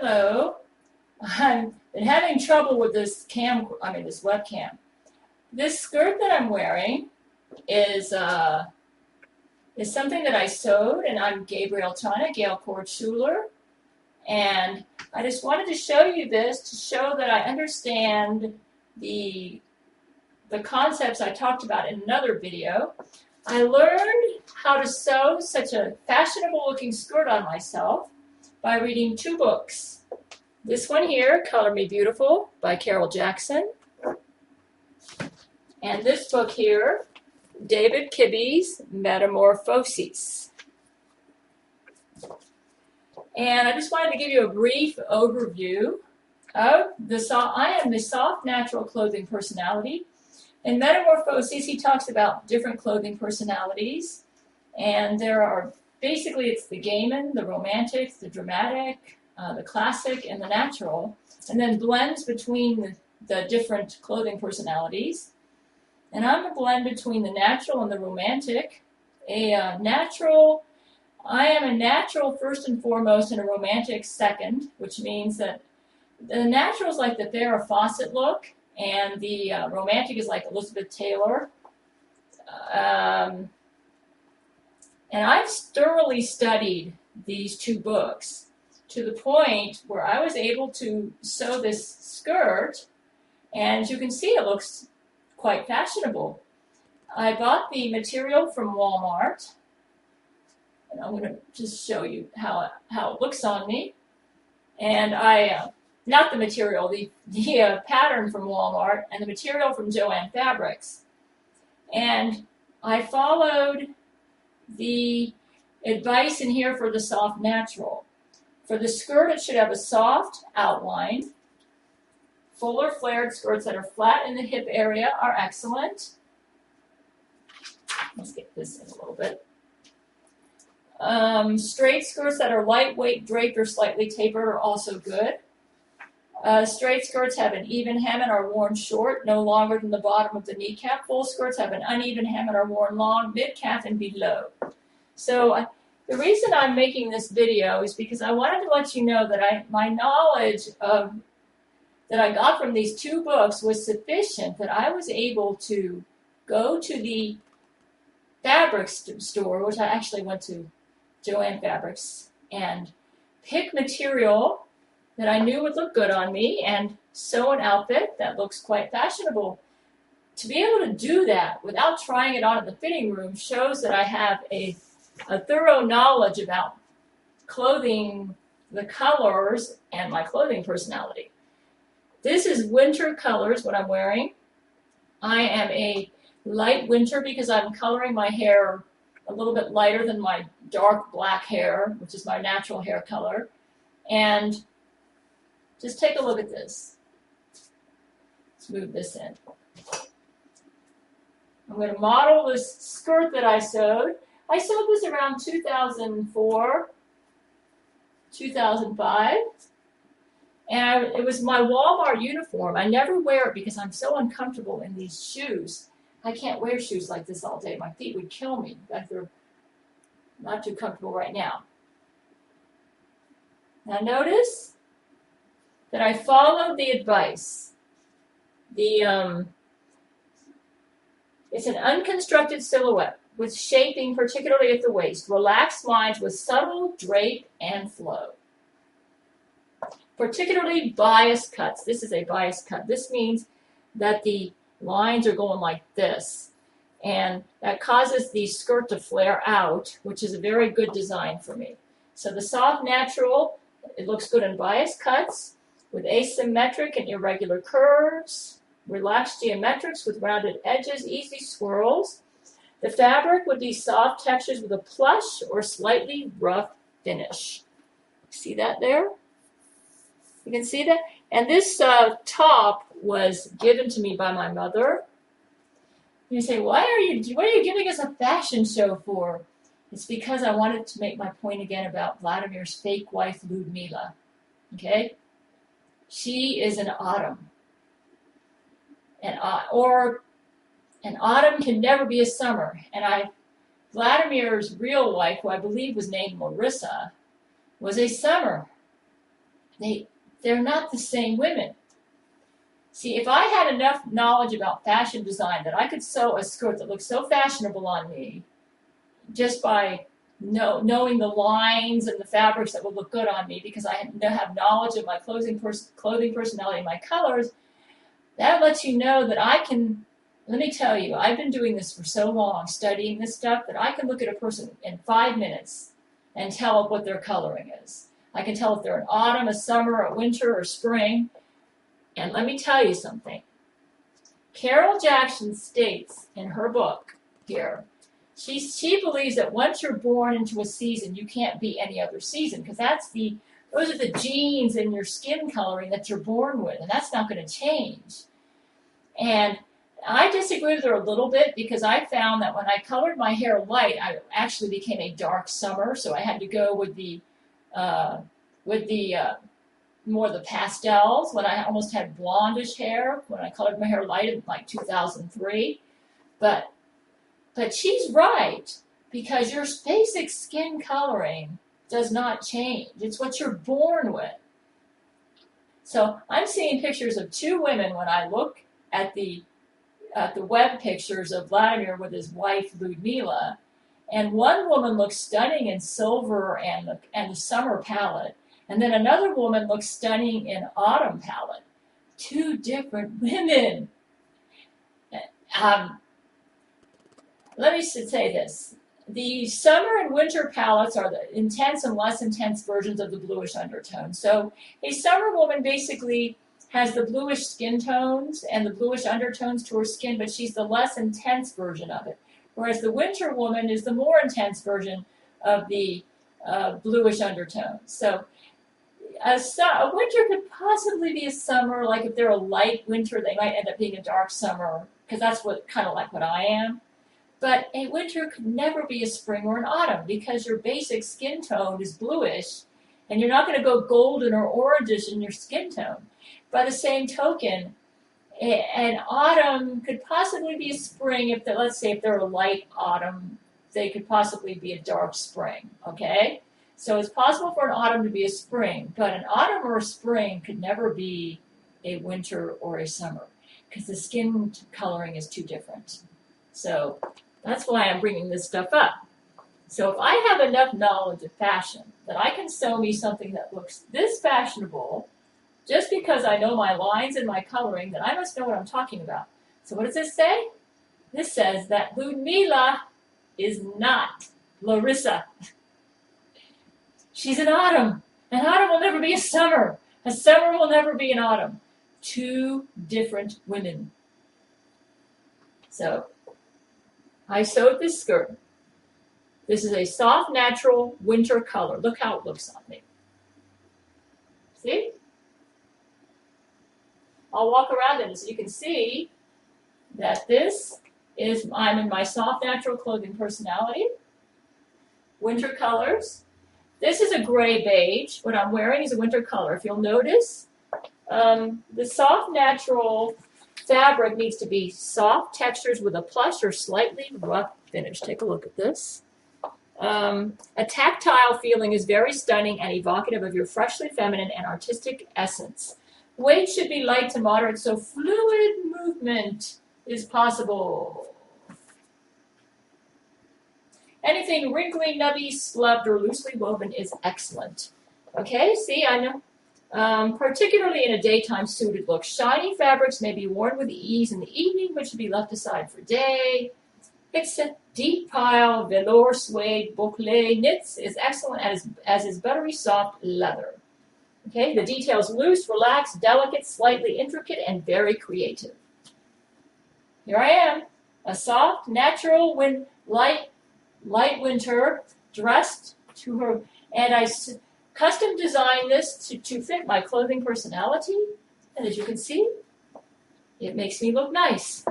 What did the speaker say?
Hello. I've been having trouble with this webcam. This skirt that I'm wearing is something that I sewed, and I'm Gabrielle Chana, and I just wanted to show you this to show that I understand the concepts I talked about in another video. I learned how to sew such a fashionable looking skirt on myself by reading two books. This one here, Color Me Beautiful by Carol Jackson. And this book here, David Kibbe's Metamorphoses. And I just wanted to give you a brief overview of I am the soft, natural clothing personality. In Metamorphoses, he talks about different clothing personalities. And there are, basically, it's the Gaiman, the romantic, the dramatic, the classic, and the natural, and then blends between the different clothing personalities. And I'm a blend between the natural and the romantic. I am a natural first and foremost and a romantic second, which means that the natural is like the Farrah Fawcett look, and the romantic is like Elizabeth Taylor. And I've thoroughly studied these two books to the point where I was able to sew this skirt, and as you can see, it looks quite fashionable. I bought the material from Walmart, and I'm going to just show you how it looks on me. And not the material, the pattern from Walmart, and the material from Joann Fabrics. And I followed the advice in here for the soft natural. For the skirt, it should have a soft outline. Fuller flared skirts that are flat in the hip area are excellent. Let's get this in a little bit. Straight skirts that are lightweight, draped, or slightly tapered are also good. Straight skirts have an even hem and are worn short, no longer than the bottom of the kneecap. Full skirts have an uneven hem and are worn long, mid-calf, and below. So the reason I'm making this video is because I wanted to let you know that my knowledge that I got from these two books was sufficient that I was able to go to the fabric store, which I actually went to Joann Fabrics, and pick material that I knew would look good on me and sew an outfit that looks quite fashionable. To be able to do that without trying it on in the fitting room shows that I have a thorough knowledge about clothing, the colors, and my clothing personality. This is winter colors, what I'm wearing. I am a light winter because I'm coloring my hair a little bit lighter than my dark black hair, which is my natural hair color. And just take a look at this. Let's move this in. I'm going to model this skirt that I sewed. I sewed this around 2004, 2005. And it was my Walmart uniform. I never wear it because I'm so uncomfortable in these shoes. I can't wear shoes like this all day. My feet would kill me. In fact, they're not too comfortable right now. Now notice that I followed the advice. It's an unconstructed silhouette with shaping, particularly at the waist. Relaxed lines with subtle drape and flow. Particularly bias cuts. This is a bias cut. This means that the lines are going like this. And that causes the skirt to flare out, which is a very good design for me. So the soft natural, it looks good in bias cuts with asymmetric and irregular curves. Relaxed geometrics with rounded edges, easy swirls. The fabric would be soft textures with a plush or slightly rough finish. See that there? You can see that? And this top was given to me by my mother. You say, what are you giving us a fashion show for? It's because I wanted to make my point again about Vladimir's fake wife, Ludmila. Okay? She is an autumn. An autumn can never be a summer. And Vladimir's real wife, who I believe was named Larissa, was a summer. they're not the same women. See, if I had enough knowledge about fashion design that I could sew a skirt that looks so fashionable on me just by knowing the lines and the fabrics that would look good on me because I have knowledge of my clothing personality, and my colors, that lets you know that I can, let me tell you, I've been doing this for so long, studying this stuff, that I can look at a person in 5 minutes and tell what their coloring is. I can tell if they're an autumn, a summer, a winter, or spring. And let me tell you something. Carol Jackson states in her book here, she believes that once you're born into a season, you can't be any other season because those are the genes in your skin coloring that you're born with, and that's not going to change. And I disagree with her a little bit because I found that when I colored my hair light, I actually became a dark summer, so I had to go with the more the pastels when I almost had blondish hair when I colored my hair light in like 2003. But she's right because your basic skin coloring does not change. It's what you're born with. So I'm seeing pictures of 2 women when I look at the web pictures of Vladimir with his wife Ludmila, and one woman looks stunning in silver and the summer palette, and then another woman looks stunning in autumn palette. 2 different women. Let me say this. The summer and winter palettes are the intense and less intense versions of the bluish undertone. So a summer woman basically has the bluish skin tones and the bluish undertones to her skin, but she's the less intense version of it. Whereas the winter woman is the more intense version of the bluish undertones. So a winter could possibly be a summer. Like if they're a light winter, they might end up being a dark summer because that's kind of like what I am. But a winter could never be a spring or an autumn because your basic skin tone is bluish, and you're not going to go golden or orangish in your skin tone. By the same token, an autumn could possibly be a spring. Let's say if they're a light autumn, they could possibly be a dark spring. Okay, so it's possible for an autumn to be a spring, but an autumn or a spring could never be a winter or a summer because the skin coloring is too different. So that's why I'm bringing this stuff up. So if I have enough knowledge of fashion that I can sew me something that looks this fashionable, just because I know my lines and my coloring, then I must know what I'm talking about. So what does this say? This says that Ludmila is not Larissa. She's an autumn. An autumn will never be a summer. A summer will never be an autumn. 2 different women. So I sewed this skirt. This is a soft, natural winter color. Look how it looks on me. See? I'll walk around in it so you can see that I'm in my soft, natural clothing personality. Winter colors. This is a gray beige. What I'm wearing is a winter color. If you'll notice, the soft, natural fabric needs to be soft textures with a plush or slightly rough finish. Take a look at this. A tactile feeling is very stunning and evocative of your freshly feminine and artistic essence. Weight should be light to moderate so fluid movement is possible. Anything wrinkly, nubby, sloughed, or loosely woven is excellent. Okay, see, I know. Particularly in a daytime suited look. Shiny fabrics may be worn with ease in the evening, but should be left aside for day. It's a deep pile, velour, suede, boucle, knits is excellent as is buttery soft leather. Okay, the details loose, relaxed, delicate, slightly intricate, and very creative. Here I am, a soft, natural, light winter, dressed to her, and I custom designed this to fit my clothing personality, and as you can see, it makes me look nice.